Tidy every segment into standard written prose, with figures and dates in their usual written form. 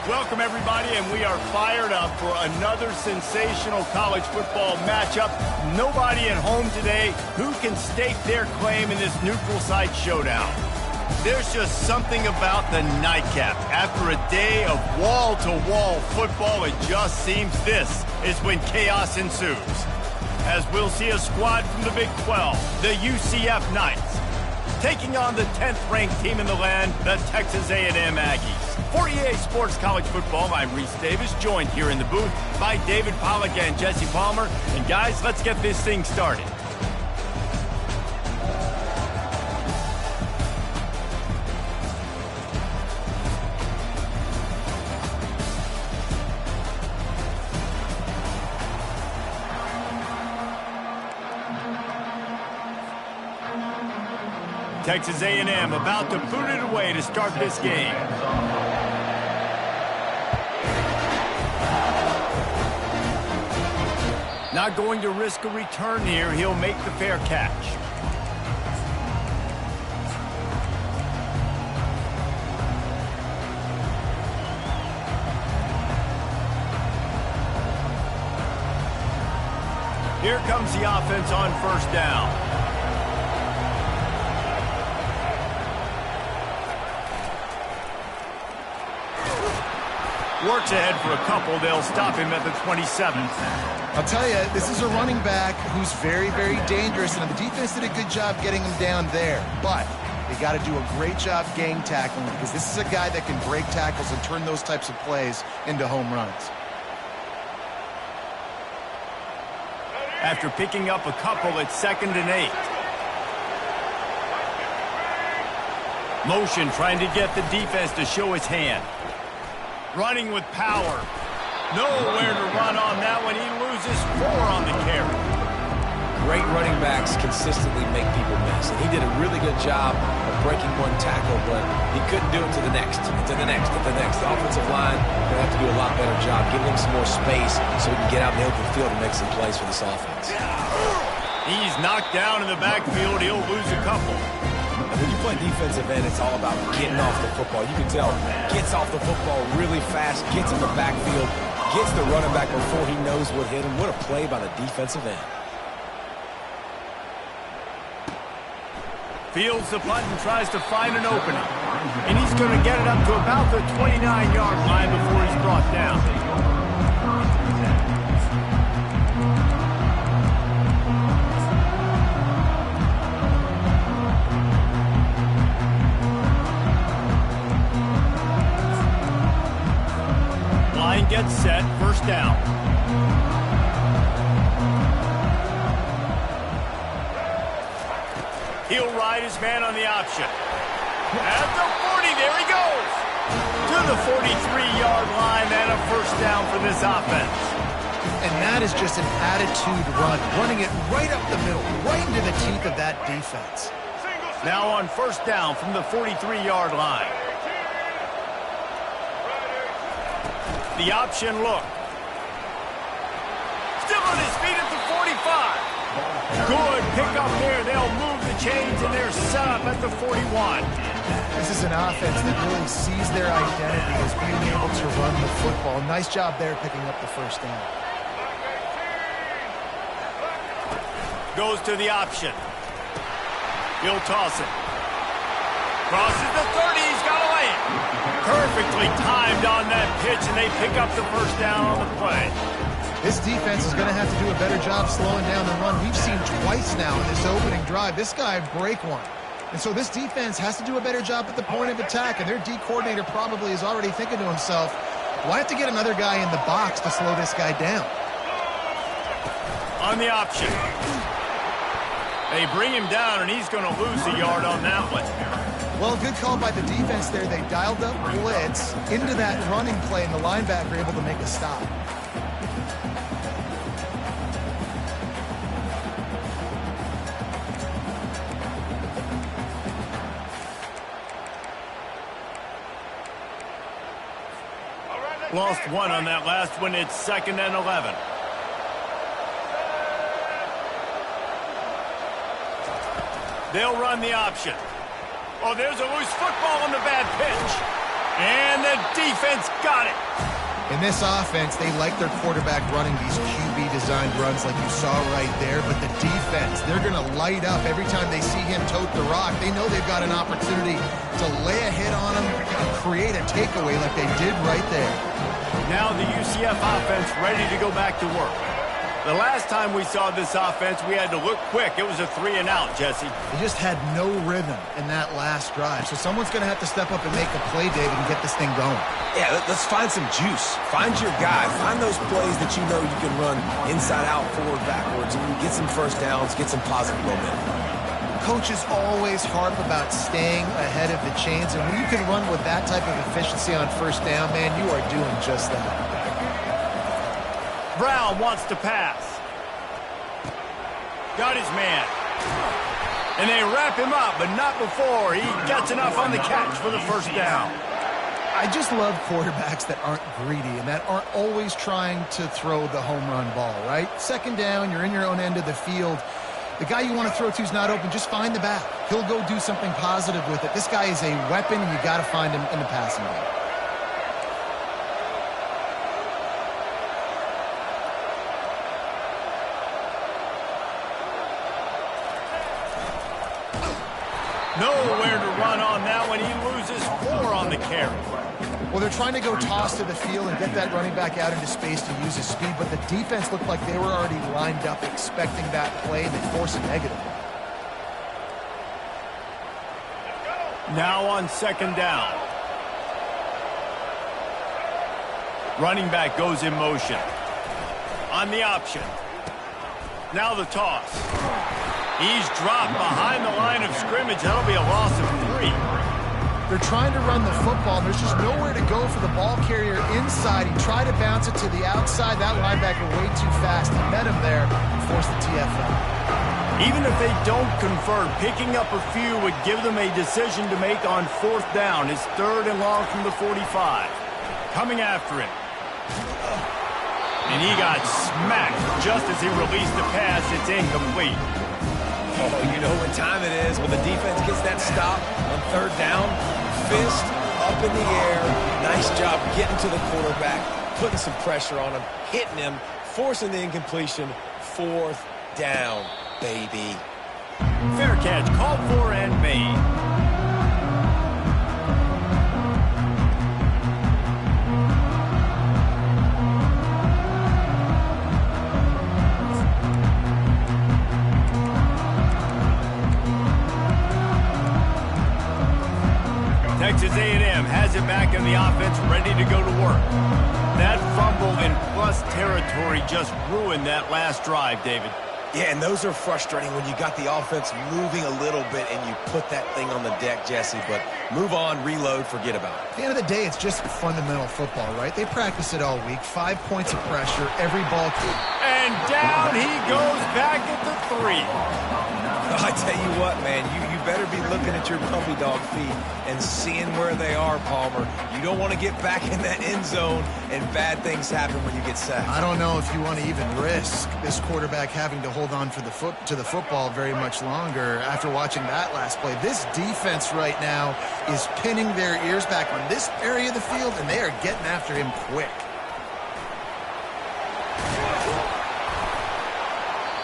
Welcome, everybody, and we are fired up for another sensational college football matchup. Nobody at home today who can stake their claim in this neutral site showdown. There's just something about the nightcap. After a day of wall-to-wall football, it just seems this is when chaos ensues. As we'll see a squad from the Big 12, the UCF Knights, taking on the 10th-ranked team in the land, the Texas A&M Aggies. For EA Sports College Football, I'm Reese Davis, joined here in the booth by David Pollack and Jesse Palmer. And guys, let's get this thing started. Texas A&M about to boot it away to start this game. Not going to risk a return here. He'll make the fair catch. Here comes the offense on first down. Works ahead for a couple. They'll stop him at the 27th. I'll tell you, this is a running back who's very, very dangerous, and the defense did a good job getting him down there. But they got to do a great job gang tackling because this is a guy that can break tackles and turn those types of plays into home runs. After picking up a couple, it's 2nd and 8. Motion trying to get the defense to show his hand. Running with power. Nowhere to run on that one. He loses 4 on the carry. Great running backs consistently make people miss. And he did a really good job of breaking one tackle, but he couldn't do it to the next, to the next, to the next. The offensive line will have to do a lot better job giving him some more space so he can get out in the open field and make some plays for this offense. He's knocked down in the backfield. He'll lose a couple. When you play defensive end, it's all about getting off the football. You can tell, gets off the football really fast, gets in the backfield, gets the running back before he knows what hit him. What a play by the defensive end. Fields the punt and tries to find an opening. And he's going to get it up to about the 29-yard line before he's brought down. Gets set, first down. He'll ride his man on the option. At the 40, there he goes. To the 43-yard line and a first down for this offense. And that is just an attitude run, running it right up the middle, right into the teeth of that defense. Now on first down from the 43-yard line. The option look. Still on his feet at the 45. Good pickup there. They'll move the chains and they're set up at the 41. This is an offense that really sees their identity as being able to run the football. Nice job there picking up the first down. Goes to the option. He'll toss it. Crosses the 30. He's got to lay it. Perfectly timed on that pitch, and they pick up the first down on the play. This defense is going to have to do a better job slowing down the run. We've seen twice now in this opening drive this guy break one. And so this defense has to do a better job at the point of attack, and their D coordinator probably is already thinking to himself, well, I have to get another guy in the box to slow this guy down. On the option. They bring him down, and he's going to lose a yard on that one. Well, good call by the defense there. They dialed up blitz into that running play, and the linebacker able to make a stop. Lost 1 on that last one. It's 2nd and 11. They'll run the option. Oh, there's a loose football on the bad pitch. And the defense got it. In this offense, they like their quarterback running these QB-designed runs like you saw right there, but the defense, they're going to light up every time they see him tote the rock. They know they've got an opportunity to lay a hit on him and create a takeaway like they did right there. Now the UCF offense ready to go back to work. The last time we saw this offense, we had to look quick. It was a 3-and-out, Jesse. They just had no rhythm in that last drive. So someone's going to have to step up and make a play, David, and get this thing going. Yeah, let's find some juice. Find your guy. Find those plays that you know you can run inside out, forward, backwards, and get some first downs, get some positive momentum. Coaches always harp about staying ahead of the chains, and when you can run with that type of efficiency on first down, man, you are doing just that. Brown wants to pass. Got his man. And they wrap him up, but not before he gets enough on the catch for the first down. I just love quarterbacks that aren't greedy and that aren't always trying to throw the home run ball, right? Second down, you're in your own end of the field. The guy you want to throw to is not open. Just find the back. He'll go do something positive with it. This guy is a weapon, and you got to find him in the passing game. Nowhere to run on that one. He loses 4 on the carry. Well, they're trying to go toss to the field and get that running back out into space to use his speed, but the defense looked like they were already lined up expecting that play, and they force a negative. Now on second down. Running back goes in motion. On the option. Now the toss. He's dropped behind the line of scrimmage. That'll be a loss of 3. They're trying to run the football. There's just nowhere to go for the ball carrier inside. He tried to bounce it to the outside. That linebacker way too fast. He met him there and forced the TFL. Even if they don't convert, picking up a few would give them a decision to make on fourth down. It's 3rd and long from the 45. Coming after him. And he got smacked just as he released the pass. It's incomplete. Oh, you know what time it is when the defense gets that stop on 3rd down. Fist up in the air. Nice job getting to the quarterback, putting some pressure on him, hitting him, forcing the incompletion. 4th down, baby. Fair catch called for and made. Texas A&M has it back in the offense, ready to go to work. That fumble in plus territory just ruined that last drive, David. Yeah, and those are frustrating when you got the offense moving a little bit and you put that thing on the deck, Jesse. But move on, reload, forget about it. At the end of the day, it's just fundamental football, right? They practice it all week. 5 points of pressure, every ball. And down he goes back at the 3. I tell you what, man, you better be looking at your puppy dog feet and seeing where they are, Palmer. You don't want to get back in that end zone and bad things happen when you get sacked. I don't know if you want to even risk this quarterback having to hold on for the football very much longer after watching that last play. This defense right now is pinning their ears back on this area of the field, and they are getting after him quick.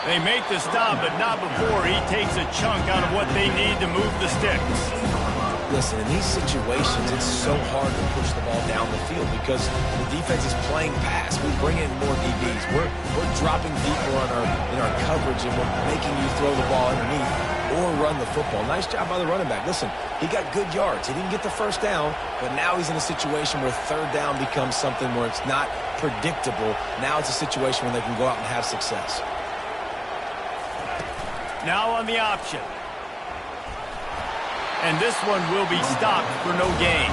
They make the stop, but not before he takes a chunk out of what they need to move the sticks. Listen, in these situations, it's so hard to push the ball down the field because the defense is playing pass. We bring in more DBs. We're dropping deeper in our coverage, and we're making you throw the ball underneath or run the football. Nice job by the running back. Listen, he got good yards. He didn't get the first down, but now he's in a situation where 3rd down becomes something where it's not predictable. Now it's a situation where they can go out and have success. Now on the option. And this one will be stopped for no gain.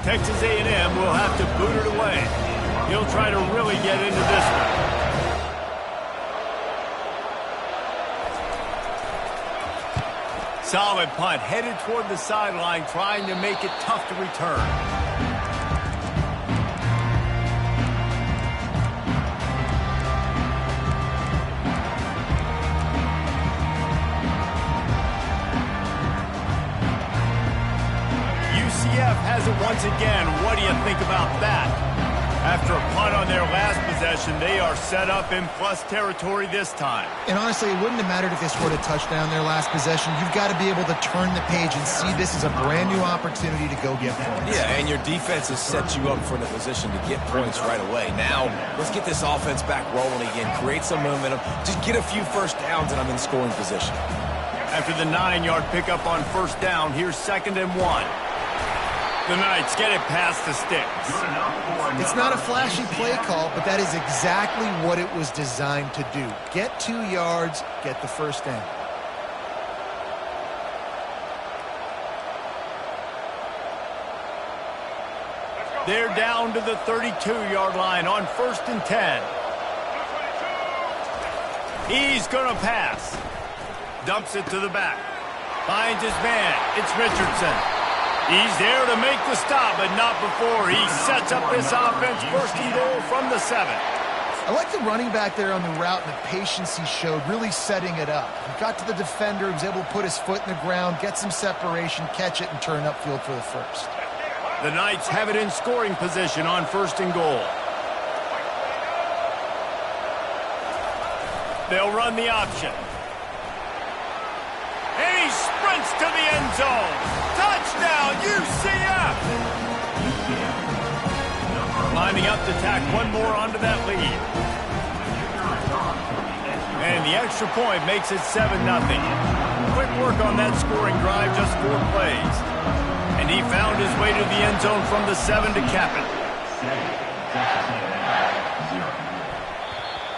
Texas A&M will have to boot it away. He'll try to really get into this one. Solid punt, headed toward the sideline, trying to make it tough to return. UCF has it once again. What do you think about that? After a punt on their last possession, they are set up in plus territory this time. And honestly, it wouldn't have mattered if they scored a touchdown their last possession. You've got to be able to turn the page and see this as a brand new opportunity to go get points. Yeah, and your defense has set you up for the position to get points right away. Now, let's get this offense back rolling again, create some momentum, just get a few first downs, and I'm in scoring position. After the 9-yard pickup on first down, here's 2nd and 1. The Knights get it past the sticks. It's not a flashy play call, but that is exactly what it was designed to do. Get 2 yards, get the first down. They're down to the 32-yard line on 1st and 10. He's going to pass. Dumps it to the back. Finds his man. It's Richardson. He's there to make the stop, but not before he sets up this offense. 1st and goal from the 7. I like the running back there on the route and the patience he showed, really setting it up. He got to the defender, he was able to put his foot in the ground, get some separation, catch it, and turn upfield for the first. The Knights have it in scoring position on 1st and goal. They'll run the option. And he sprints to the end zone. Touchdown, UCF! Lining up to tack one more onto that lead. And the extra point makes it 7-0. Quick work on that scoring drive, just 4 plays. And he found his way to the end zone from the 7 to cap it.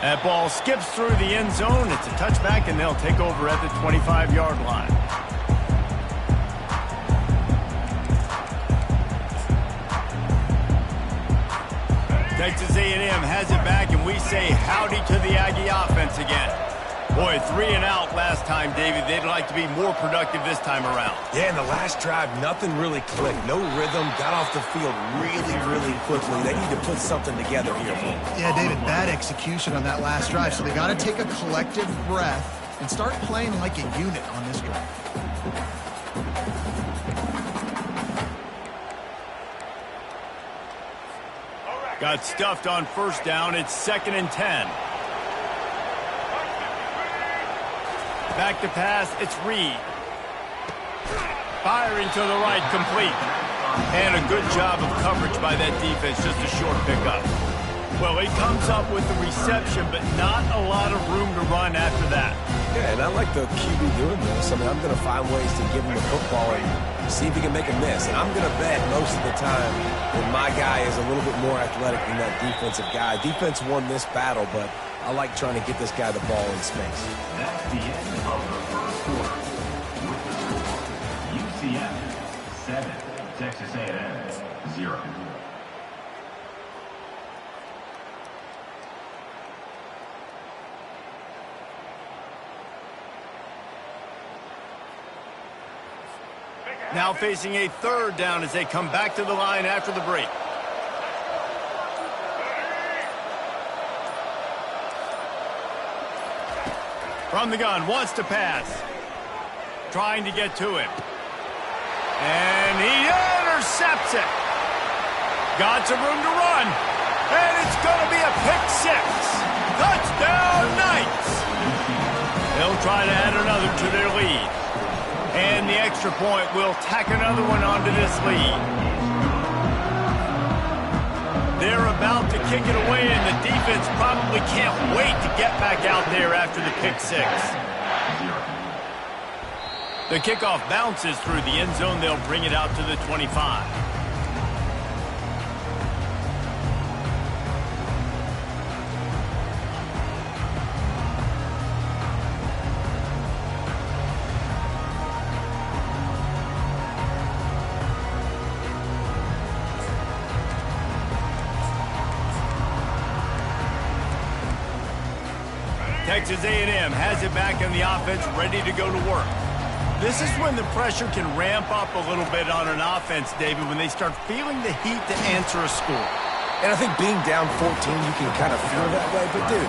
That ball skips through the end zone. It's a touchback, and they'll take over at the 25-yard line. Texas A&M has it back, and we say howdy to the Aggie offense again. Boy, 3 and out last time, David. They'd like to be more productive this time around. Yeah, in the last drive, nothing really clicked. No rhythm, got off the field really quickly. They need to put something together here. Yeah, David, bad execution on that last drive, so they got to take a collective breath and start playing like a unit on this drive. Got stuffed on first down. It's 2nd and 10. Back to pass. It's Reed. Firing to the right, complete. And a good job of coverage by that defense. Just a short pickup. Well, he comes up with the reception, but not a lot of room to run after that. Yeah, and I like the QB doing this. I mean, I'm going to find ways to give him the football and see if he can make a miss. And I'm going to bet most of the time that my guy is a little bit more athletic than that defensive guy. Defense won this battle, but I like trying to get this guy the ball in space. That's the end of the first quarter. UCF 7, Texas A&M 0. Now facing a 3rd down as they come back to the line after the break. From the gun, wants to pass. Trying to get to him. And he intercepts it. Got some room to run. And it's going to be a pick 6. Touchdown, Knights! They'll try to add another to their lead. And the extra point will tack another one onto this lead. They're about to kick it away, and the defense probably can't wait to get back out there after the pick 6. The kickoff bounces through the end zone. They'll bring it out to the 25. Texas A&M has it back in the offense, ready to go to work. This is when the pressure can ramp up a little bit on an offense, David, when they start feeling the heat to answer a score. And I think being down 14, you can kind of feel that way. But, dude,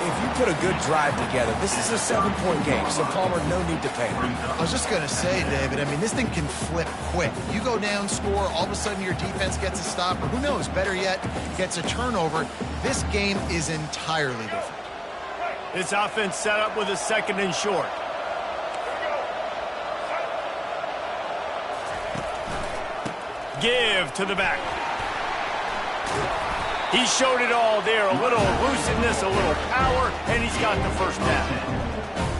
if you put a good drive together, this is a 7-point game. So, Palmer, no need to panic. I was just going to say, David, I mean, this thing can flip quick. You go down, score, all of a sudden your defense gets a stop, or who knows, better yet, gets a turnover. This game is entirely different. This offense set up with a 2nd and short. Give to the back. He showed it all there. A little elusiveness, a little power, and he's got the first down.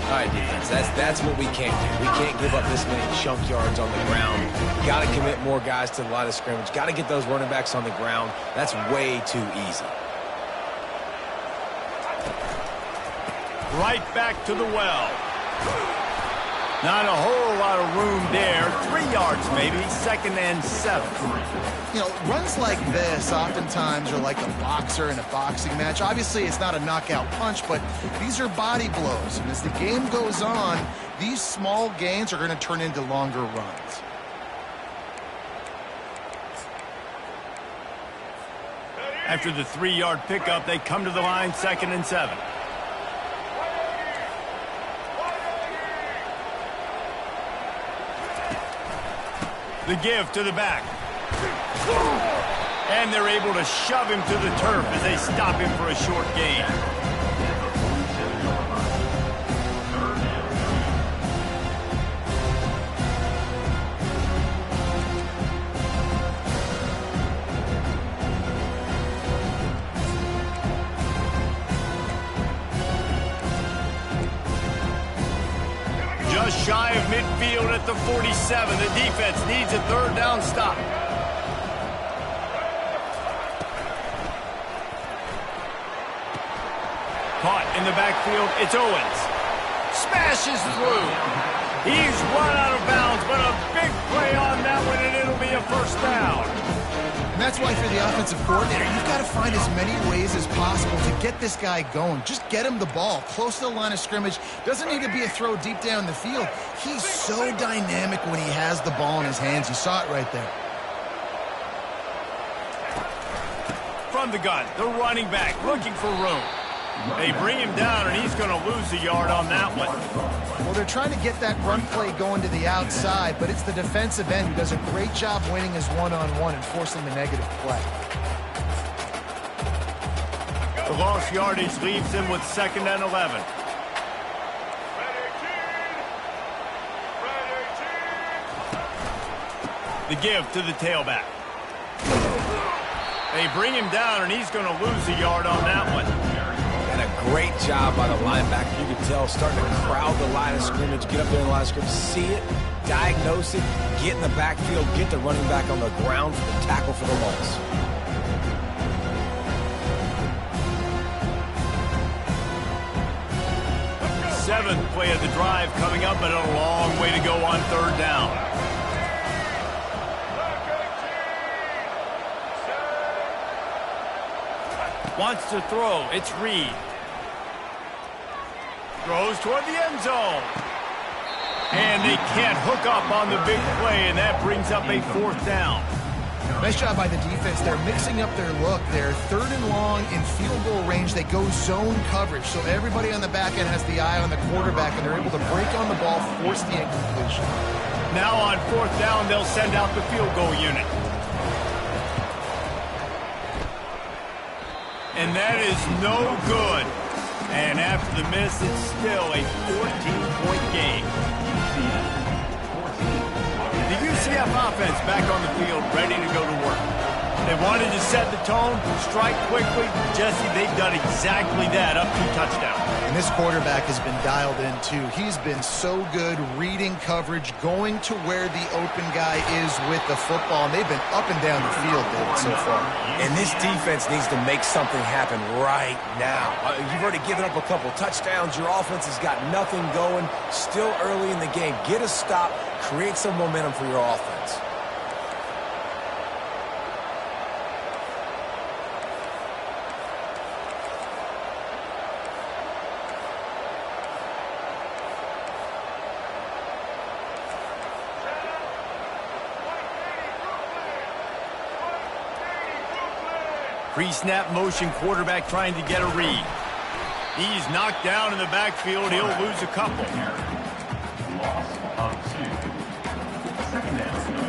All right, defense, that's what we can't do. We can't give up this many chunk yards on the ground. Got to commit more guys to the line of scrimmage. Got to get those running backs on the ground. That's way too easy. Right back to the well. Not a whole lot of room there. 3 yards maybe, 2nd and 7. You know, runs like this oftentimes are like a boxer in a boxing match. Obviously, it's not a knockout punch, but these are body blows. And as the game goes on, these small gains are going to turn into longer runs. After the 3-yard pickup, they come to the line, 2nd and 7. The give to the back. And they're able to shove him to the turf as they stop him for a short gain. Just shy of midfield at the 47. The defense needs a 3rd down stop. Caught in the backfield, it's Owens. Smashes through. He's run out of bounds, but a big play on that one, and it'll be a 1st down. And that's why for the offensive coordinator, you've got to find as many ways as possible to get this guy going. Just get him the ball close to the line of scrimmage. Doesn't need to be a throw deep down the field. He's so dynamic when he has the ball in his hands. You saw it right there. From the gun, the running back looking for room. They bring him down, and he's going to lose a yard on that one. Well, they're trying to get that run play going to the outside, but it's the defensive end who does a great job winning his one-on-one and forcing the negative play. The lost yardage leaves him with 2nd and 11. The give to the tailback. They bring him down, and he's going to lose a yard on that one. And a great job by the linebacker. You can tell, starting to crowd the line of scrimmage, get up there in the line of scrimmage, see it, diagnose it, get in the backfield, get the running back on the ground for the tackle for the loss. Seventh play of the drive coming up, but a long way to go on 3rd down. Wants to throw. It's Reed. Throws toward the end zone. And they can't hook up on the big play, and that brings up a 4th down. Nice job by the defense. They're mixing up their look. They're 3rd and long in field goal range. They go zone coverage, so everybody on the back end has the eye on the quarterback, and they're able to break on the ball, force the incompletion. Now on 4th down, they'll send out the field goal unit. And that is no good. And after the miss, it's still a 14-point game. The UCF offense back on the field, ready to go to work. They wanted to set the tone, strike quickly. Jesse, they've done exactly that, up 2 touchdowns. And this quarterback has been dialed in, too. He's been so good reading coverage, going to where the open guy is with the football. And they've been up and down the field, David, so far. And this defense needs to make something happen right now. You've already given up a couple touchdowns. Your offense has got nothing going. Still early in the game. Get a stop. Create some momentum for your offense. Pre-snap motion quarterback trying to get a read. He's knocked down in the backfield. He'll lose a couple. Loss of 2. Second down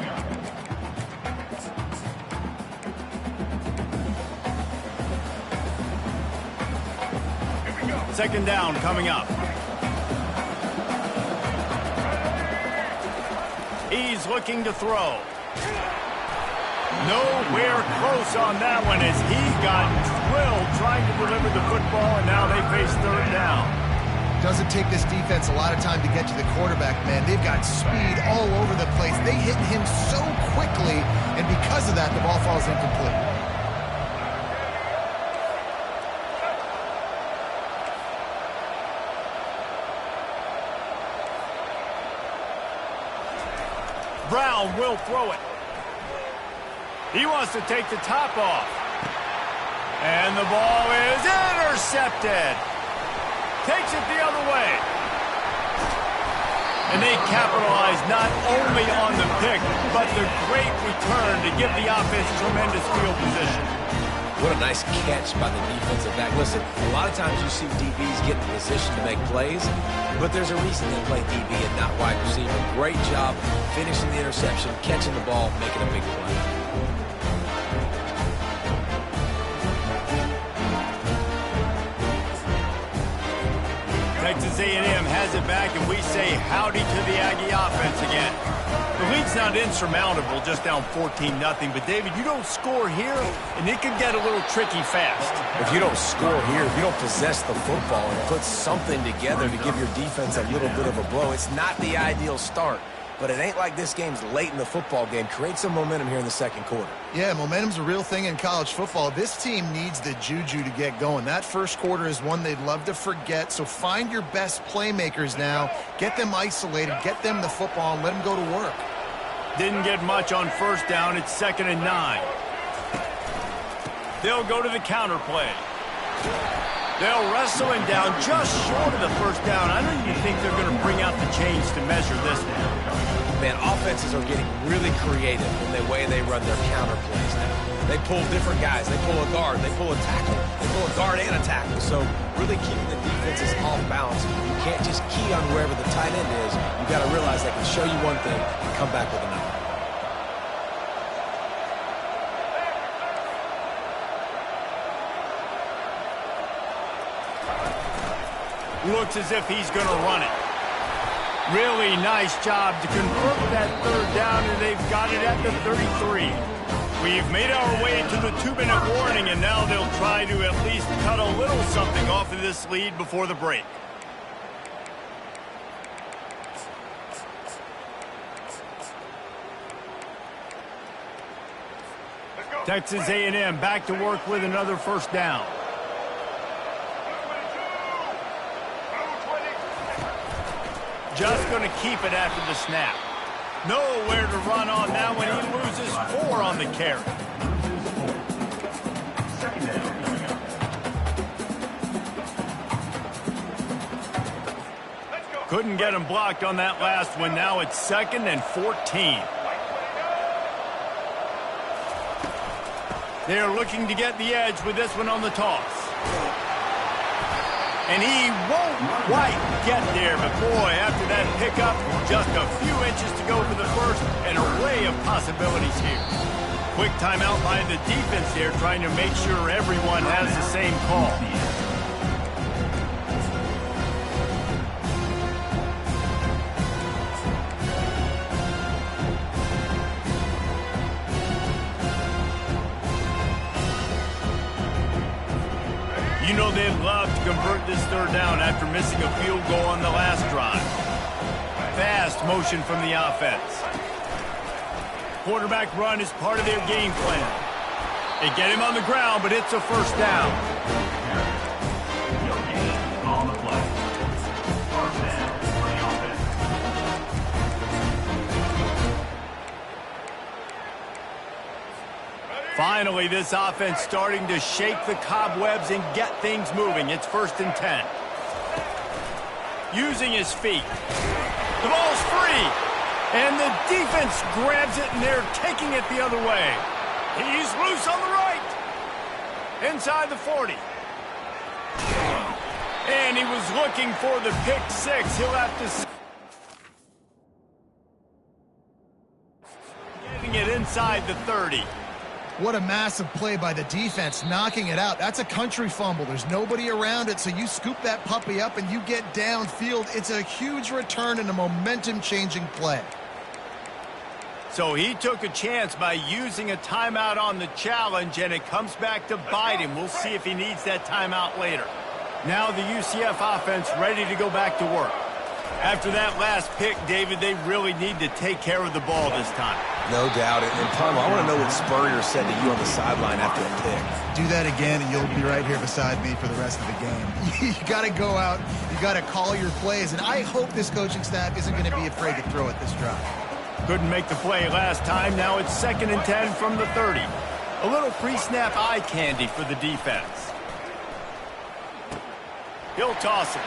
coming up. Second down coming up. He's looking to throw. Nowhere close on that one as he got drilled trying to deliver the football, and now they face third down. Doesn't take this defense a lot of time to get to the quarterback, man. They've got speed all over the place. They hit him so quickly, and because of that, the ball falls incomplete. Brown will throw it. He wants to take the top off. And the ball is intercepted. Takes it the other way. And they capitalize not only on the pick, but the great return to give the offense tremendous field position. What a nice catch by the defensive back. Listen, a lot of times you see DBs get in position to make plays, but there's a reason they play DB and not wide receiver. Great job finishing the interception, catching the ball, making a big play. Texas A&M has it back, and we say howdy to the Aggie offense again. The lead's not insurmountable, just down 14-0, but David, you don't score here, and it could get a little tricky fast. If you don't score here, if you don't possess the football and put something together to give your defense a little bit of a blow, it's not the ideal start. But it ain't like this game's late in the football game. Create some momentum here in the second quarter. Yeah, momentum's a real thing in college football. This team needs the juju to get going. That first quarter is one they'd love to forget, so find your best playmakers now. Get them isolated, get them the football, and let them go to work. Didn't get much on first down. It's 2nd and 9. They'll go to the counter play. They'll wrestle him down just short of the first down. I don't even think they're going to bring out the chains to measure this one. Man, offenses are getting really creative in the way they run their counter plays now. They pull different guys. They pull a guard. They pull a tackle. They pull a guard and a tackle. So really keeping the defenses off balance. You can't just key on wherever the tight end is. You got to realize they can show you one thing and come back with another. Looks as if he's going to run it. Really nice job to convert that third down, and they've got it at the 33. We've made our way to the 2-minute warning, and now they'll try to at least cut a little something off of this lead before the break. Texas A&M back to work with another first down. Just going to keep it after the snap. Nowhere to run on that one. He loses 4 on the carry. Couldn't get him blocked on that last one. Now it's 2nd and 14. They're looking to get the edge with this one on the toss. And he won't quite get there, but boy, after that pickup, just a few inches to go for the first, and an array of possibilities here. Quick timeout by the defense there, trying to make sure everyone has the same call. You know they'd love to convert this third down after missing a field goal on the last drive. Fast motion from the offense. Quarterback run is part of their game plan. They get him on the ground, but it's a first down. On the play. First down for the offense. Finally, this offense starting to shake the cobwebs and get things moving. It's 1st and 10. Using his feet. The ball's free. And the defense grabs it, and they're taking it the other way. He's loose on the right. Inside the 40. And he was looking for the pick six. He'll have to... Getting it inside the 30. What a massive play by the defense, knocking it out. That's a country fumble. There's nobody around it, so you scoop that puppy up and you get downfield. It's a huge return and a momentum-changing play. So he took a chance by using a timeout on the challenge, and it comes back to bite him. We'll see if he needs that timeout later. Now the UCF offense ready to go back to work. After that last pick, David, they really need to take care of the ball this time. No doubt. And Palmer, I want to know what Spurrier said to you on the sideline after a pick. Do that again, and you'll be right here beside me for the rest of the game. You got to go out. You got to call your plays, and I hope this coaching staff isn't going to be afraid to throw it this drive. Couldn't make the play last time. Now it's 2nd and 10 from the 30. A little pre-snap eye candy for the defense. He'll toss it.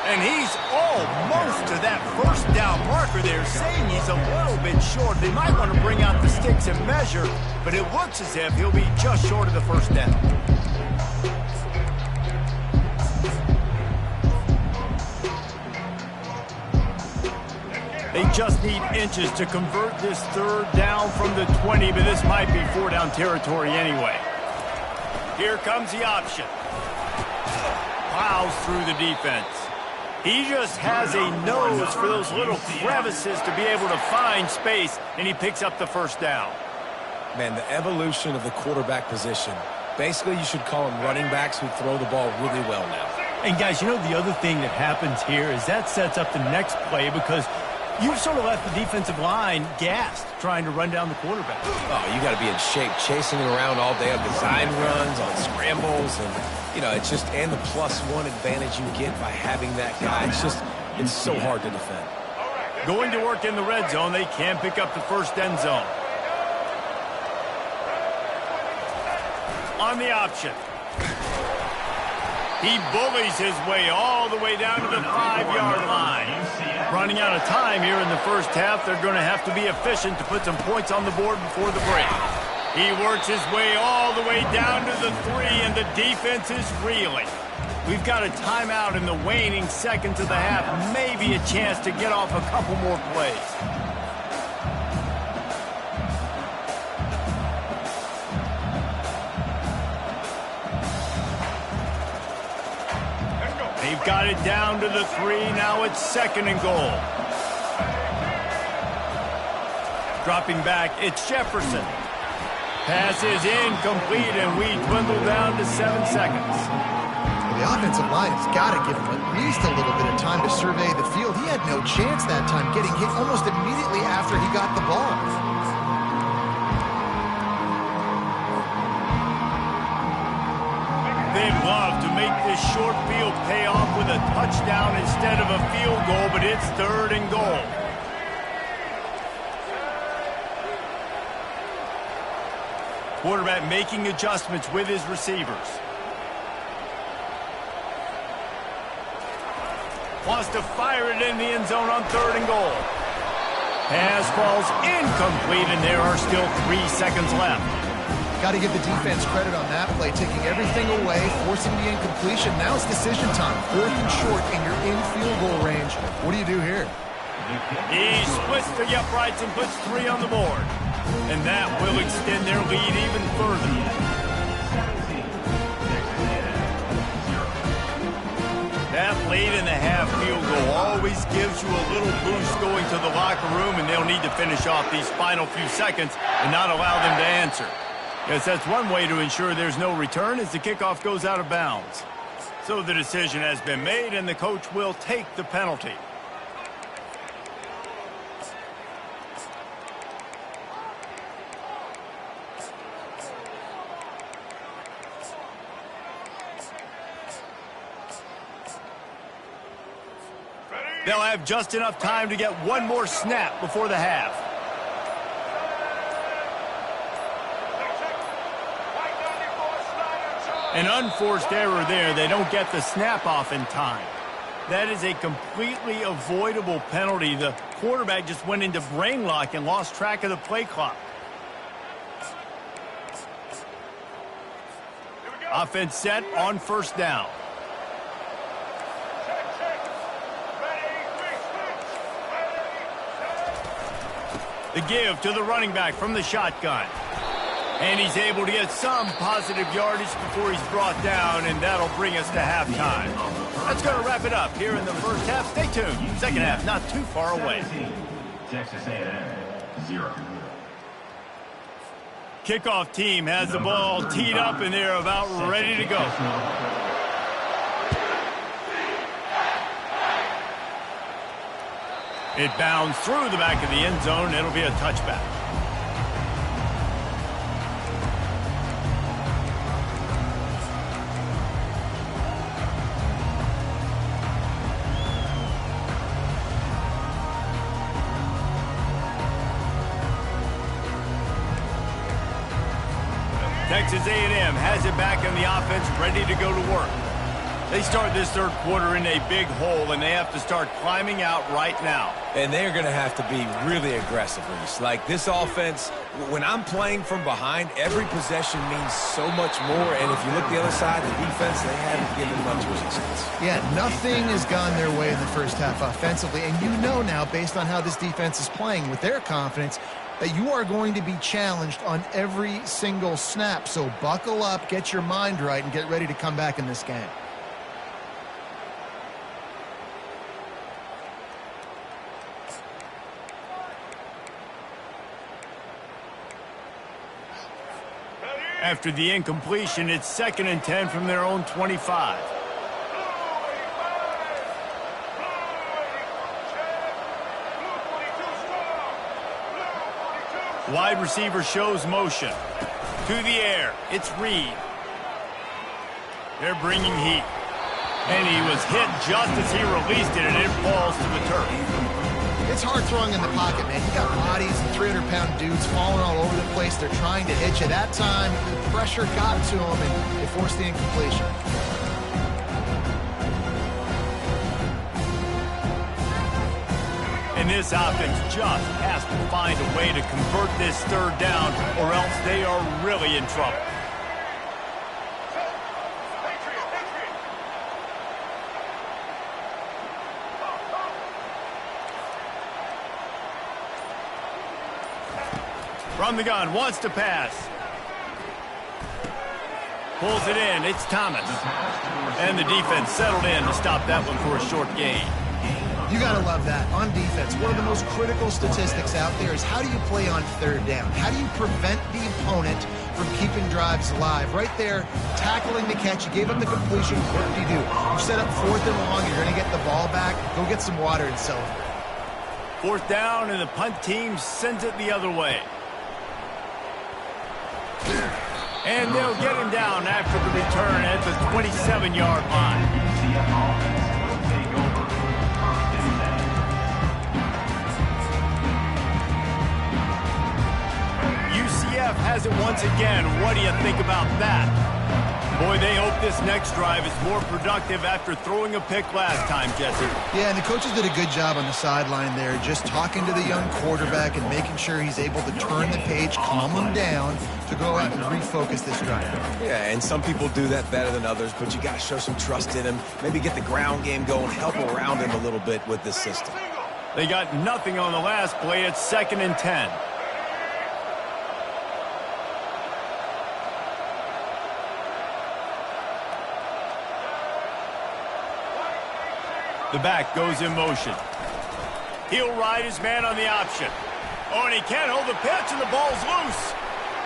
And he's almost to that first down marker there, saying he's a little bit short. They might want to bring out the sticks and measure, but it looks as if he'll be just short of the first down. They just need inches to convert this 3rd down from the 20, but this might be 4-down territory anyway. Here comes the option. Plows through the defense. He just has a nose for those little crevices to be able to find space, and he picks up the first down. Man, the evolution of the quarterback position. Basically, you should call them running backs who throw the ball really well now. And, guys, you know the other thing that happens here is that sets up the next play because you've sort of left the defensive line gassed trying to run down the quarterback. Oh, you got to be in shape, chasing it around all day on design runs, on scrambles, and, you know, it's just, and the +1 advantage you get by having that guy. It's so hard to defend. Going to work in the red zone, they can pick up the first end zone. On the option. He bullies his way all the way down to the 5-yard line. Running out of time here in the first half. They're going to have to be efficient to put some points on the board before the break. He works his way all the way down to the 3, and the defense is reeling. We've got a timeout in the waning seconds of the half. Maybe a chance to get off a couple more plays. They've got it down to the 3. Now it's 2nd and goal. Dropping back, it's Jefferson. Pass is incomplete, and we dwindle down to 7 seconds. The offensive line has got to give him at least a little bit of time to survey the field. He had no chance that time, getting hit almost immediately after he got the ball. They'd love to make this short field pay off with a touchdown instead of a field goal, but it's 3rd and goal. Quarterback making adjustments with his receivers. Wants to fire it in the end zone on 3rd and goal. Pass falls incomplete, and there are still 3 seconds left. Got to give the defense credit on that play, taking everything away, forcing the incompletion. Now it's decision time. 4th and short, and you're in field goal range. What do you do here? He splits the uprights and puts 3 on the board. And that will extend their lead even further. That late in the half field goal always gives you a little boost going to the locker room, and they'll need to finish off these final few seconds and not allow them to answer. Yes, that's one way to ensure there's no return as the kickoff goes out of bounds. So the decision has been made, and the coach will take the penalty. They'll have just enough time to get one more snap before the half. An unforced error there. They don't get the snap off in time. That is a completely avoidable penalty. The quarterback just went into brain lock and lost track of the play clock. Offense set on first down. The give to the running back from the shotgun. And he's able to get some positive yardage before he's brought down, and that'll bring us to halftime. That's going to wrap it up here in the first half. Stay tuned. Second half, not too far away. Texas A&M, 0. Kickoff team has the ball teed up, and they're about ready to go. It bounds through the back of the end zone. It'll be a touchback. Texas A&M has it back on the offense, ready to go to work. They start this third quarter in a big hole, and they have to start climbing out right now. And they're going to have to be really aggressive, Reese. Like, this offense, when I'm playing from behind, every possession means so much more. And if you look the other side, the defense, they haven't given much resistance. Yeah, nothing has gone their way in the first half offensively. And you know now, based on how this defense is playing with their confidence, that you are going to be challenged on every single snap. So buckle up, get your mind right, and get ready to come back in this game. After the incompletion, it's 2nd and 10 from their own 25. Wide receiver shows motion. To the air, it's Reed. They're bringing heat. And he was hit just as he released it, and it falls to the turf. It's hard throwing in the pocket, man. You got bodies and 300-pound dudes falling all over the place. They're trying to hit you. That time, the pressure got to them, and they forced the incompletion. And this offense just has to find a way to convert this third down, or else they are really in trouble. From the gun, wants to pass. Pulls it in, it's Thomas. And the defense settled in to stop that one for a short gain. You got to love that. On defense, one of the most critical statistics out there is how do you play on third down? How do you prevent the opponent from keeping drives alive? Right there, tackling the catch. You gave up the completion. What do? You set up 4th and long. You're going to get the ball back. Go get some water and celebrate. 4th down, and the punt team sends it the other way. And they'll get him down after the return at the 27-yard line. UCF has it once again. What do you think about that? Boy, they hope this next drive is more productive after throwing a pick last time, Jesse. Yeah, and the coaches did a good job on the sideline there, just talking to the young quarterback and making sure he's able to turn the page, calm him down to go out and refocus this drive. Yeah, and some people do that better than others, but you got to show some trust in him. Maybe get the ground game going, help around him a little bit with this system. They got nothing on the last play. It's 2nd and 10. The back goes in motion. He'll ride his man on the option. Oh, and he can't hold the pitch, and the ball's loose.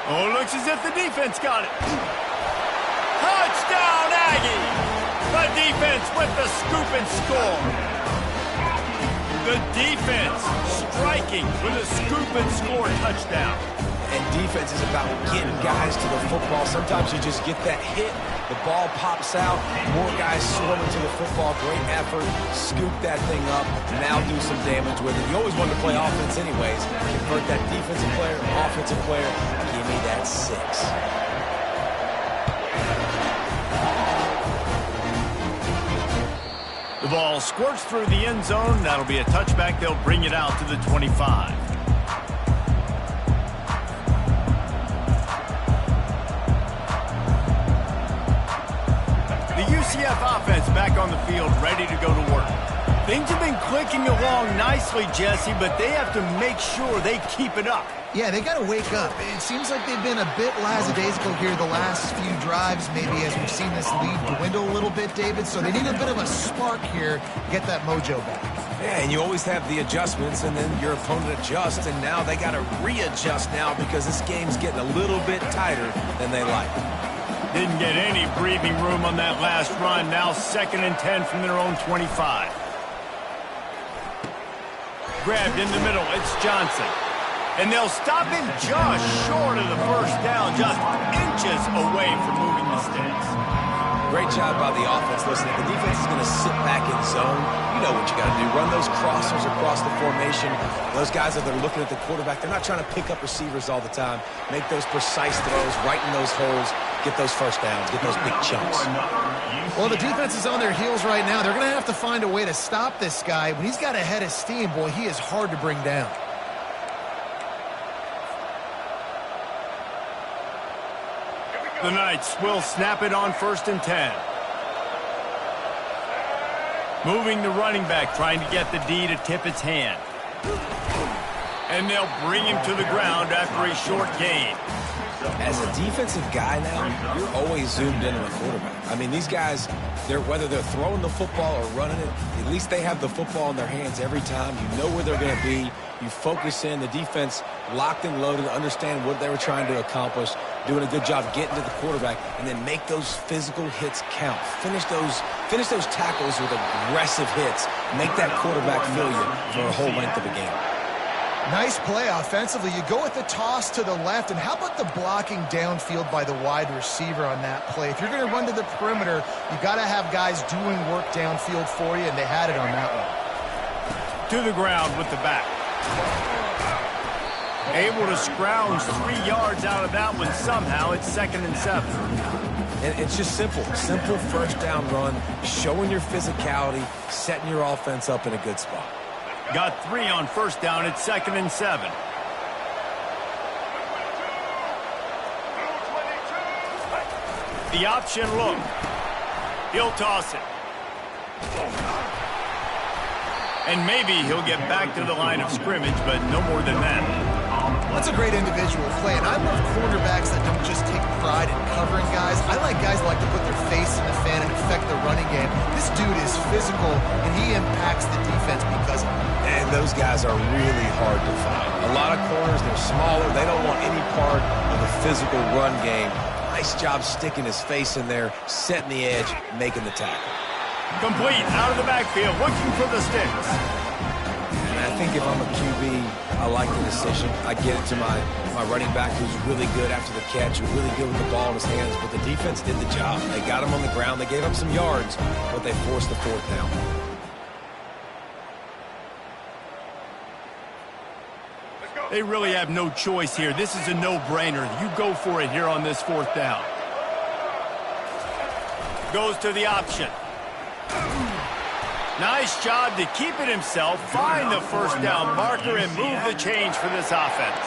Oh, it looks as if the defense got it. Touchdown, Aggie! The defense with the scoop and score. The defense striking with a scoop and score touchdown. And defense is about getting guys to the football. Sometimes you just get that hit, the ball pops out, more guys swarming to the football. Great effort, scoop that thing up, now do some damage with it. You always want to play offense anyways. Convert that defensive player, offensive player, give me that 6. The ball squirts through the end zone. That'll be a touchback. They'll bring it out to the 25. UCF offense back on the field, ready to go to work. Things have been clicking along nicely, Jesse, but they have to make sure they keep it up. Yeah, they got to wake up. It seems like they've been a bit lackadaisical here the last few drives, maybe as we've seen this lead dwindle a little bit, David. So they need a bit of a spark here to get that mojo back. Yeah, and you always have the adjustments, and then your opponent adjusts, and now they got to readjust now because this game's getting a little bit tighter than they like. Didn't get any breathing room on that last run. Now 2nd and 10 from their own 25. Grabbed in the middle. It's Johnson. And they'll stop him just short of the first down, just inches away from moving the sticks. Great job by the offense. Listen, if the defense is going to sit back in zone, you know what you got to do. Run those crossers across the formation. Those guys, if they're looking at the quarterback, they're not trying to pick up receivers all the time. Make those precise throws, right in those holes, get those first downs, get those big chunks. Well, the defense is on their heels right now. They're going to have to find a way to stop this guy. When he's got a head of steam, boy, he is hard to bring down. The Knights will snap it on 1st and 10. Moving the running back, trying to get the D to tip its hand. And they'll bring him to the ground after a short gain. As a defensive guy now, you're always zoomed in on the quarterback. I mean, these guys, whether they're throwing the football or running it, at least they have the football in their hands every time. You know where they're going to be. You focus in. The defense locked and loaded, understand what they were trying to accomplish, doing a good job getting to the quarterback, and then make those physical hits count. Finish those tackles with aggressive hits. Make that quarterback feel you for the whole length of a game. Nice play offensively. You go with the toss to the left, and how about the blocking downfield by the wide receiver on that play? If you're going to run to the perimeter, you got to have guys doing work downfield for you, and they had it on that one. To the ground with the back. Able to scrounge 3 yards out of that one somehow. It's 2nd and 7. And it's just simple first down run, showing your physicality, setting your offense up in a good spot. Got 3 on 1st down. It's 2nd and 7. The option look. He'll toss it. And maybe he'll get back to the line of scrimmage, but no more than that. That's a great individual play, and I love cornerbacks that don't just take pride in covering guys. I like guys that like to put their face in the fan and affect the running game. This dude is physical, and he impacts the defense because of it. And those guys are really hard to find. A lot of corners, they're smaller. They don't want any part of the physical run game. Nice job sticking his face in there, setting the edge, making the tackle. Complete, out of the backfield, looking for the sticks. And I think if I'm a QB, I like the decision. I get it to my running back who's really good after the catch, who's really good with the ball in his hands, but the defense did the job. They got him on the ground. They gave up some yards, but they forced the 4th down. They really have no choice here. This is a no-brainer. You go for it here on this 4th down. Goes to the option. Nice job to keep it himself, find the 1st down marker, and move the change for this offense.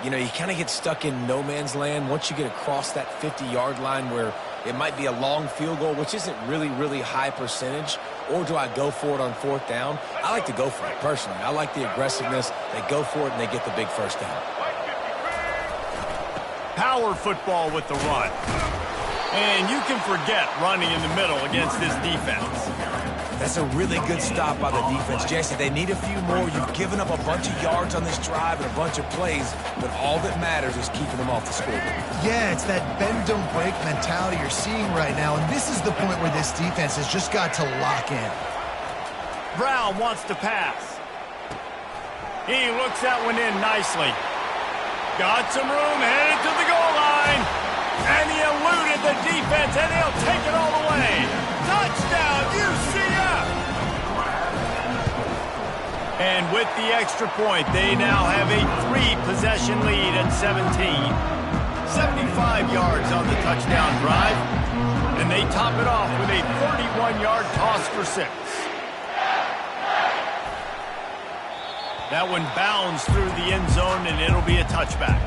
You know, you kind of get stuck in no man's land once you get across that 50-yard line where it might be a long field goal, which isn't really high percentage, or do I go for it on 4th down? I like to go for it, personally. I like the aggressiveness. They go for it, and they get the big 1st down. Power football with the run. And you can forget running in the middle against this defense. That's a really good stop by the defense. Jesse, they need a few more. You've given up a bunch of yards on this drive and a bunch of plays, but all that matters is keeping them off the scoreboard. Yeah, it's that bend, don't break mentality you're seeing right now, and this is the point where this defense has just got to lock in. Brown wants to pass. He looks that one in nicely. Got some room, headed to the goal line. And he eluded the defense, and he'll take it all the way. Touchdown, UCF! And with the extra point, they now have a 3-possession lead at 17. 75 yards on the touchdown drive. And they top it off with a 31-yard toss for 6. That one bounds through the end zone, and it'll be a touchback.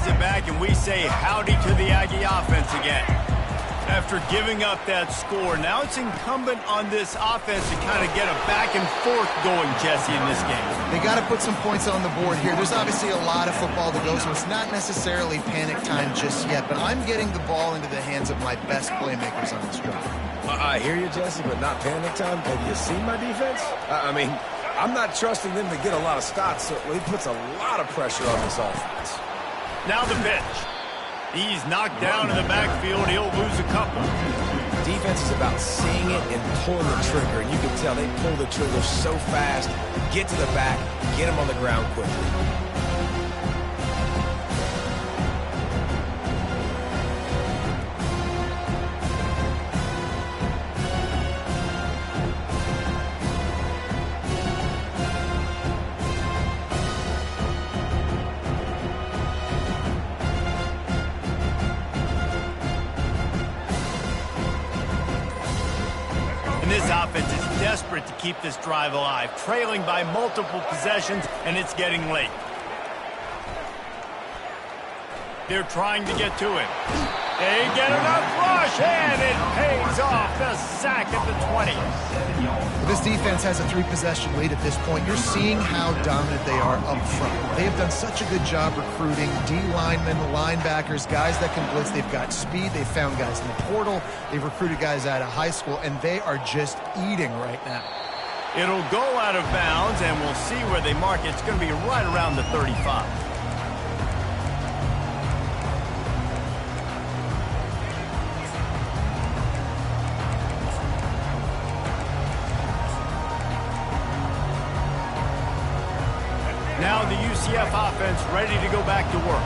it back, and we say howdy to the Aggie offense again. After giving up that score, now it's incumbent on this offense to kind of get a back and forth going, Jesse, in this game. They got to put some points on the board here. There's obviously a lot of football to go, so it's not necessarily panic time just yet, but I'm getting the ball into the hands of my best playmakers on this drive. I hear you, Jesse, but not panic time. Have you seen my defense? I mean, I'm not trusting them to get a lot of stops, so he puts a lot of pressure on this offense. Now the pitch. He's knocked down in the backfield. He'll lose a couple. Defense is about seeing it and pulling the trigger, and you can tell they pull the trigger so fast, get to the back, get him on the ground quickly. This offense is desperate to keep this drive alive, trailing by multiple possessions, and it's getting late. They're trying to get to him. They get enough rush, and it pays off. The sack at the 20. This defense has a 3-possession lead at this point. You're seeing how dominant they are up front. They have done such a good job recruiting D-linemen, linebackers, guys that can blitz. They've got speed. They've found guys in the portal. They've recruited guys out of high school, and they are just eating right now. It'll go out of bounds, and we'll see where they mark it. It's going to be right around the 35. Now the UCF offense ready to go back to work.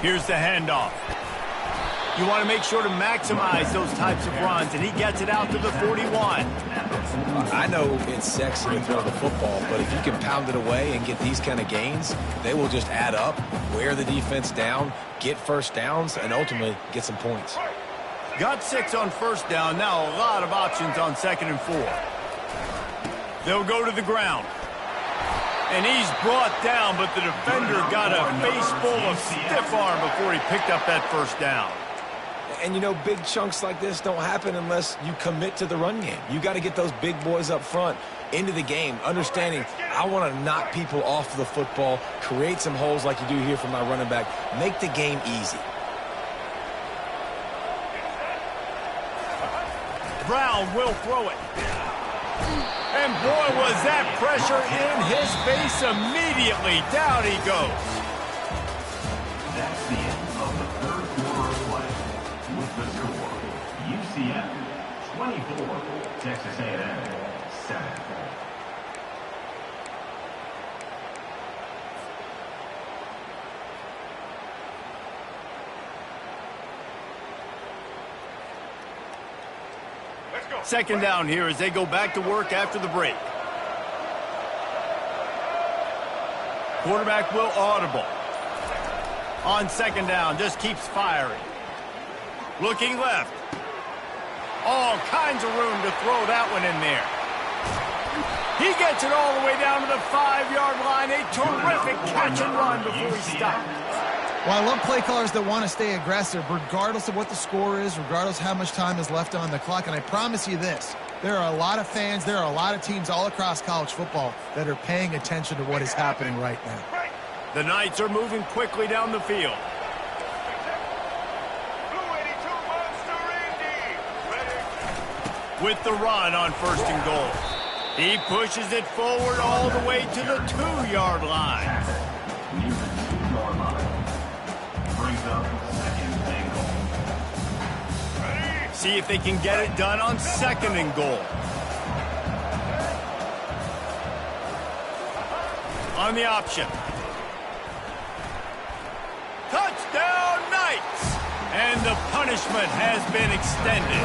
Here's the handoff. You want to make sure to maximize those types of runs, and he gets it out to the 41. I know it's sexy to throw the football, but if you can pound it away and get these kind of gains, they will just add up, wear the defense down, get first downs, and ultimately get some points. Got 6 on first down. Now a lot of options on 2nd and 4. They'll go to the ground. And he's brought down, but the defender got a face full of stiff arm before he picked up that first down. And, you know, big chunks like this don't happen unless you commit to the run game. You got to get those big boys up front into the game, understanding I want to knock people off the football, create some holes like you do here for my running back, make the game easy. Brown will throw it. And boy, was that pressure in his face immediately. Down he goes. That's the end of the third quarter of play. With the score, UCF 24, Texas A&M 7. Second down here as they go back to work after the break. Quarterback will audible. On 2nd down, just keeps firing. Looking left. All kinds of room to throw that one in there. He gets it all the way down to the 5-yard line. A terrific catch and run before he stopped. Well, I love play callers that want to stay aggressive regardless of what the score is, regardless of how much time is left on the clock. And I promise you this, there are a lot of fans, there are a lot of teams all across college football that are paying attention to what is happening right now. The Knights are moving quickly down the field. With the run on 1st and goal. He pushes it forward all the way to the 2-yard line. See if they can get it done on 2nd and goal. On the option. Touchdown Knights! And the punishment has been extended.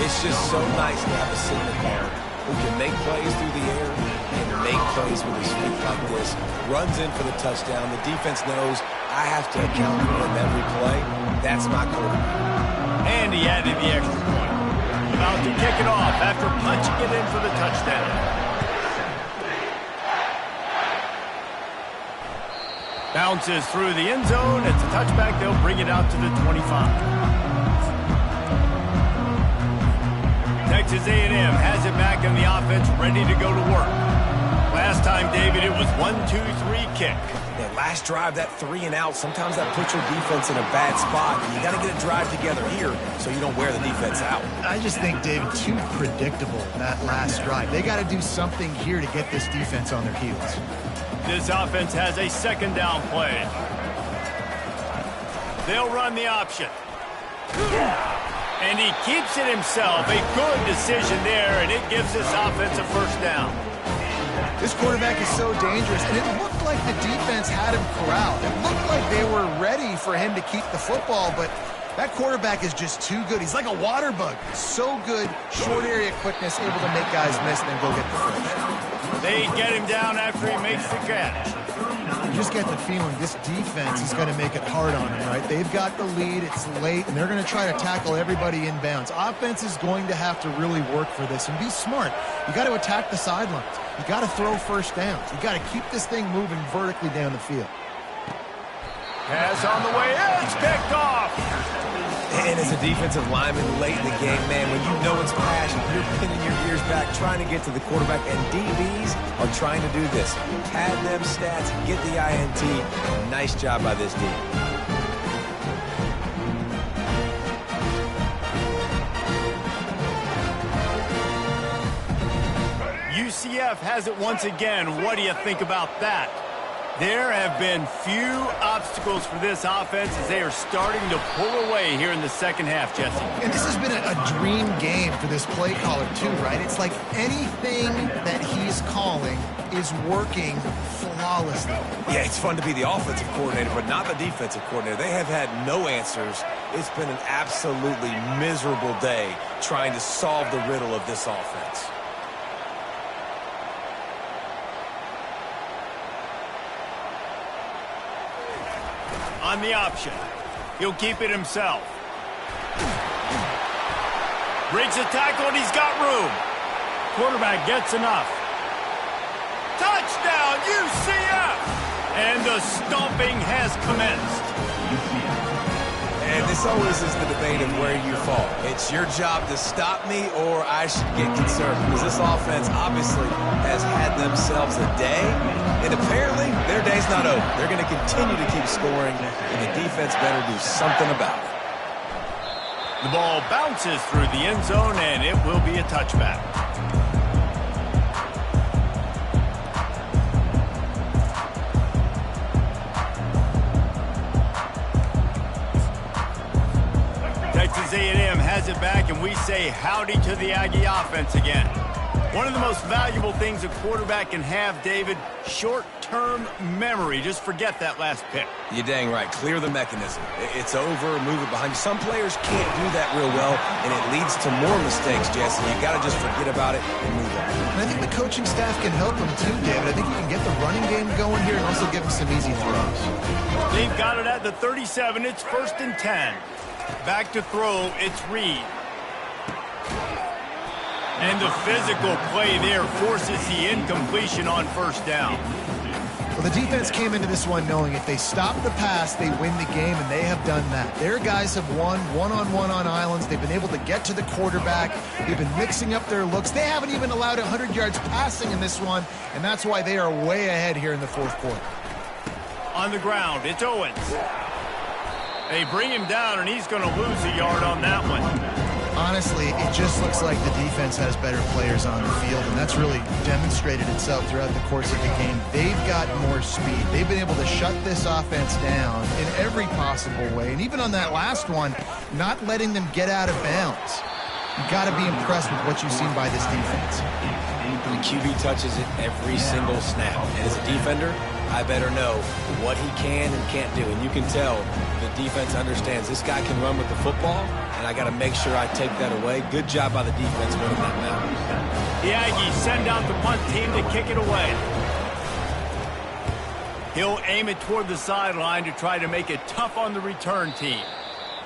It's just so nice to have a signal caller who can make plays through the air and make plays with his feet like this. Runs in for the touchdown. The defense knows I have to account for him every play. That's my quarterback. And he added the extra point. about to kick it off after punching it in for the touchdown. Bounces through the end zone. It's a touchback. They'll bring it out to the 25. Texas A&M has it back in the offense, ready to go to work. Last time, David, it was 1-2-3 kick. That last drive, that 3 and out, sometimes that puts your defense in a bad spot. And you got to get a drive together here so you don't wear the defense out. I just think, David, too predictable, that last drive. They got to do something here to get this defense on their heels. This offense has a second down play. They'll run the option. And he keeps it himself. A good decision there, and it gives this offense a first down. This quarterback is so dangerous, and it looked like the defense had him corralled. It looked like they were ready for him to keep the football, but that quarterback is just too good. He's like a water bug. So good, short area quickness, able to make guys miss and then go get the first. They get him down after he makes the catch. You just get the feeling this defense is going to make it hard on him, right? They've got the lead, it's late, and they're going to try to tackle everybody inbounds. Offense is going to have to really work for this and be smart. You got to attack the sidelines. You got to throw first downs. You got to keep this thing moving vertically down the field. Pass on the way in, it's picked off. And as a defensive lineman late in the game, man, when you know it's passion, you're pinning your ears back, trying to get to the quarterback, and DBs are trying to do this. Pad them stats, get the INT. Nice job by this D. UCF has it once again. What do you think about that? There have been few obstacles for this offense as they are starting to pull away here in the second half, Jesse. And this has been a dream game for this play caller, too, right? It's like anything that he's calling is working flawlessly. Yeah, it's fun to be the offensive coordinator, but not the defensive coordinator. They have had no answers. It's been an absolutely miserable day trying to solve the riddle of this offense. On the option. He'll keep it himself. Breaks a tackle and he's got room. Quarterback gets enough. Touchdown, UCF! And the stomping has commenced. And this always is the debate of where you fall. It's your job to stop me or I should get concerned because this offense obviously has had themselves a day, and apparently their day's not over. They're going to continue to keep scoring, and the defense better do something about it. The ball bounces through the end zone, and it will be a touchback. Texas A&M has it back, and we say howdy to the Aggie offense again. One of the most valuable things a quarterback can have, David, short-term memory. Just forget that last pick. You're dang right. Clear the mechanism. It's over. Move it behind you. Some players can't do that real well, and it leads to more mistakes, Jesse. You got to just forget about it and move on. And I think the coaching staff can help them too, David. I think you can get the running game going here and also give them some easy throws. They've got it at the 37. It's 1st and 10. Back to throw, it's Reed. And the physical play there forces the incompletion on first down. Well, the defense came into this one knowing if they stop the pass, they win the game, and they have done that. Their guys have won one-on-one on islands. They've been able to get to the quarterback. They've been mixing up their looks. They haven't even allowed 100 yards passing in this one, and that's why they are way ahead here in the fourth quarter. On the ground, it's Owens. They bring him down, and he's going to lose a yard on that one. Honestly, it just looks like the defense has better players on the field, and that's really demonstrated itself throughout the course of the game. They've got more speed. They've been able to shut this offense down in every possible way, and even on that last one, not letting them get out of bounds. You've got to be impressed with what you've seen by this defense. The QB touches it every single snap, and as a defender, I better know what he can and can't do. And you can tell the defense understands this guy can run with the football, and I got to make sure I take that away. Good job by the defense winning that now. The Aggies send out the punt team to kick it away. He'll aim it toward the sideline to try to make it tough on the return team.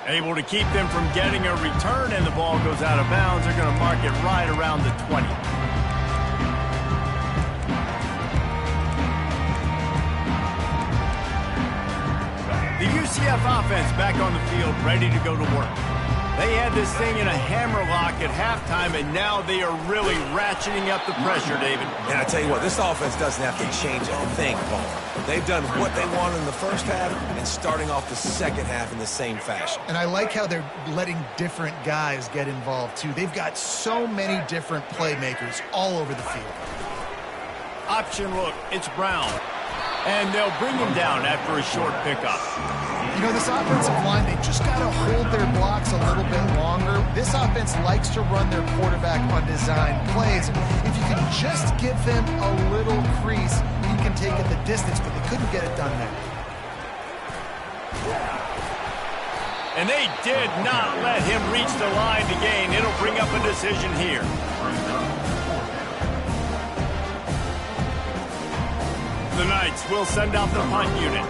Able to keep them from getting a return, and the ball goes out of bounds. They're going to mark it right around the 20. The UCF offense back on the field, ready to go to work. They had this thing in a hammerlock at halftime, and now they are really ratcheting up the pressure, David. And I tell you what, this offense doesn't have to change a thing, Paul. They've done what they wanted in the first half and starting off the second half in the same fashion. And I like how they're letting different guys get involved, too. They've got so many different playmakers all over the field. Option look, it's Brown. And they'll bring him down after a short pickup. You know, this offensive line, they just got to hold their blocks a little bit longer. This offense likes to run their quarterback on design plays. If you can just give him a little crease, he can take it the distance, but they couldn't get it done there. And they did not let him reach the line to gain. It'll bring up a decision here. The Knights will send out the punt unit.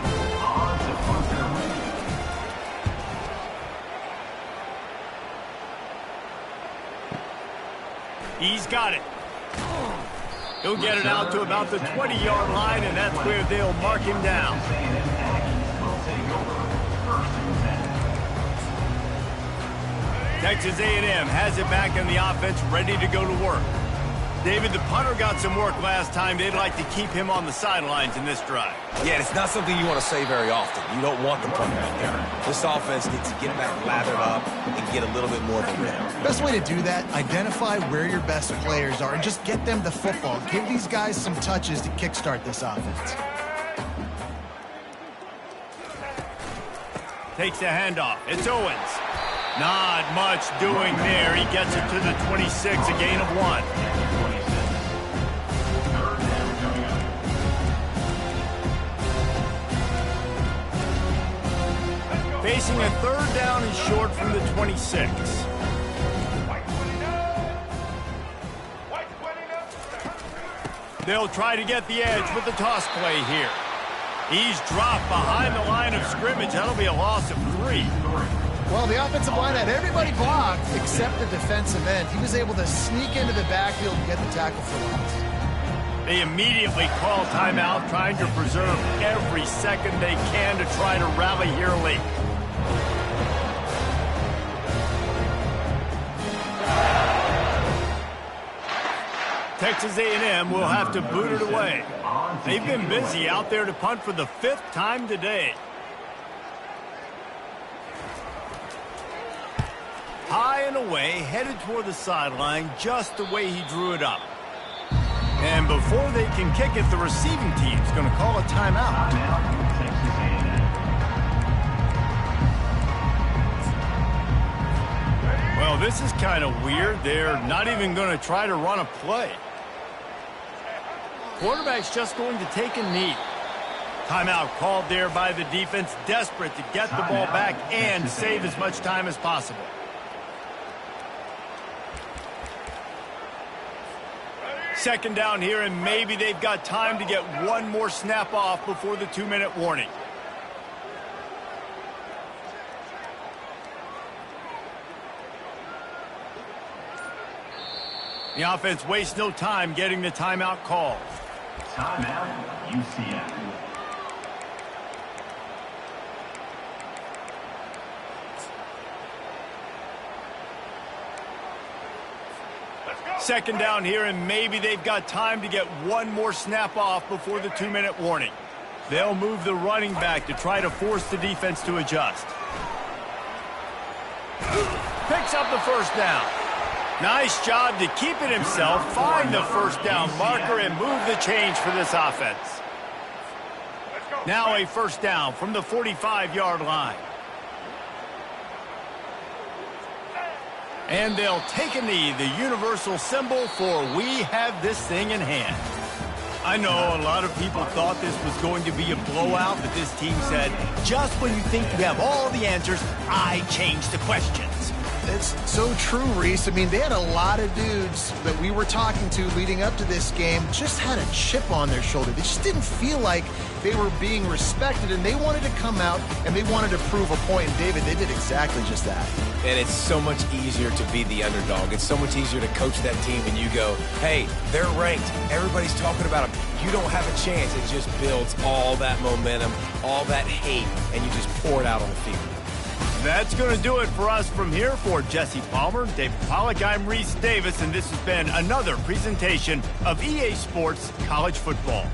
He's got it. He'll get it out to about the 20-yard line, and that's where they'll mark him down. Texas A&M has it back in the offense, ready to go to work. David, the punter got some work last time. They'd like to keep him on the sidelines in this drive. Yeah, it's not something you want to say very often. You don't want the punter out there. This offense needs to get back lathered up and get a little bit more of a rhythm. Best way to do that, identify where your best players are and just get them the football. Give these guys some touches to kickstart this offense. Takes the handoff. It's Owens. Not much doing there. He gets it to the 26, a gain of 1. Facing a third down and short from the 26. They'll try to get the edge with the toss play here. He's dropped behind the line of scrimmage. That'll be a loss of 3. Well, the offensive line had everybody blocked except the defensive end. He was able to sneak into the backfield and get the tackle for loss. They immediately call timeout, trying to preserve every second they can to try to rally here late. Texas A&M will have to boot it away. They've been busy out there to punt for the 5th time today. High and away, headed toward the sideline, just the way he drew it up. And before they can kick it, the receiving team's going to call a timeout. Well, this is kind of weird. They're not even going to try to run a play. Quarterback's just going to take a knee. Timeout called there by the defense, desperate to get the ball back and save as much time as possible. Second down here, and maybe they've got time to get one more snap off before the 2-minute warning. The offense wastes no time getting the timeout called. Timeout, UCF. Second down here, and maybe they've got time to get one more snap off before the 2-minute warning. They'll move the running back to try to force the defense to adjust. Picks up the first down. Nice job to keep it himself, find the first down marker, and move the change for this offense. Now a first down from the 45-yard line. And they'll take a knee, the universal symbol for we have this thing in hand. I know a lot of people thought this was going to be a blowout, but this team said, just when you think you have all the answers, I change the questions. It's so true, Reese. I mean, they had a lot of dudes that we were talking to leading up to this game just had a chip on their shoulder. They just didn't feel like they were being respected, and they wanted to come out and they wanted to prove a point. And David, they did exactly just that. And it's so much easier to be the underdog. It's so much easier to coach that team and you go, hey, they're ranked. Everybody's talking about them. You don't have a chance. It just builds all that momentum, all that hate, and you just pour it out on the field. That's going to do it for us from here. For Jesse Palmer, David Pollack, I'm Reese Davis, and this has been another presentation of EA Sports College Football.